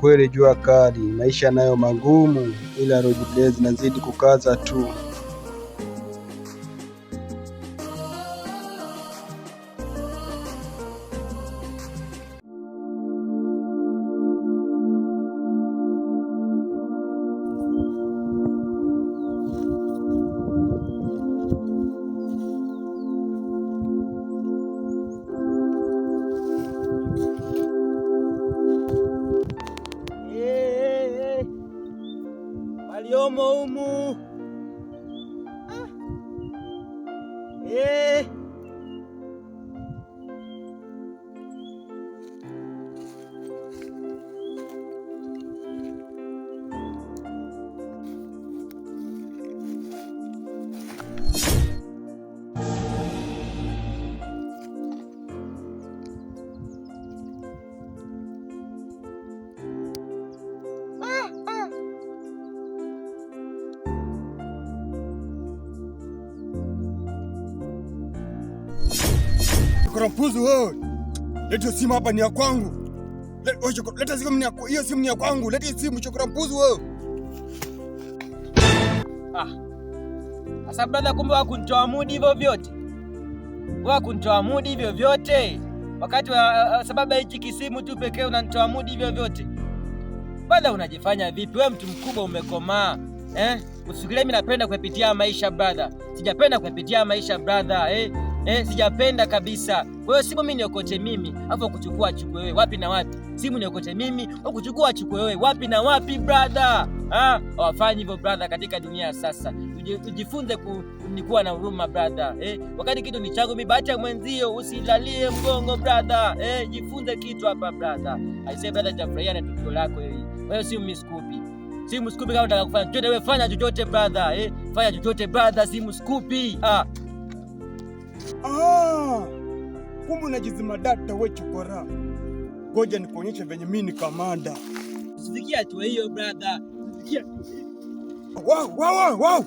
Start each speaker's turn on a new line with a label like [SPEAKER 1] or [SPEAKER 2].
[SPEAKER 1] kweli jua kali, maisha nayo magumu, ila Roji zinazidi kukaza tu.
[SPEAKER 2] Waliomo humu
[SPEAKER 3] Mpuzi wewe, leta simu hapa, ni ya kwangu. Leta simu, hiyo simu ni ya kwangu. Leta simu, mpuzi wewe.
[SPEAKER 2] Asa brother, kumbe wakunitoa mudi hivyo vyote, wakunitoa mudi hivyo vyote, wakati wa sababu hichi kisimu tu pekee unanitoa mudi hivyo vyote. Brother, unajifanya vipi? Wewe mtu mkubwa umekomaa, usifikirie mimi napenda kupitia maisha brother. Sijapenda kupitia maisha brother, sijapenda kabisa. Wewe simu mimi niokote mimi, afu kuchukua chukue wewe wapi na wapi? Simu niokote mimi, au kuchukua chukue wewe wapi na wapi brother? Wafanye hivyo brother katika dunia sasa. Ujifunze kunikuwa na huruma brother. Wakati kitu ni changu mimi, bacha mwenzio, usilalie mgongo brother. Jifunze kitu hapa brother. I say brother, jafurahia na tukio lako hili. Wewe simu miskupi. Simu skupi, kama unataka kufanya chochote wewe fanya chochote brother. Fanya chochote brother, simu skupi.
[SPEAKER 3] Kumbe unajizima data wewe chokora. Ngoja nikuonyeshe venye mimi ni kamanda.
[SPEAKER 2] Usifikia tu hiyo brother. Usifikia.
[SPEAKER 3] Wow.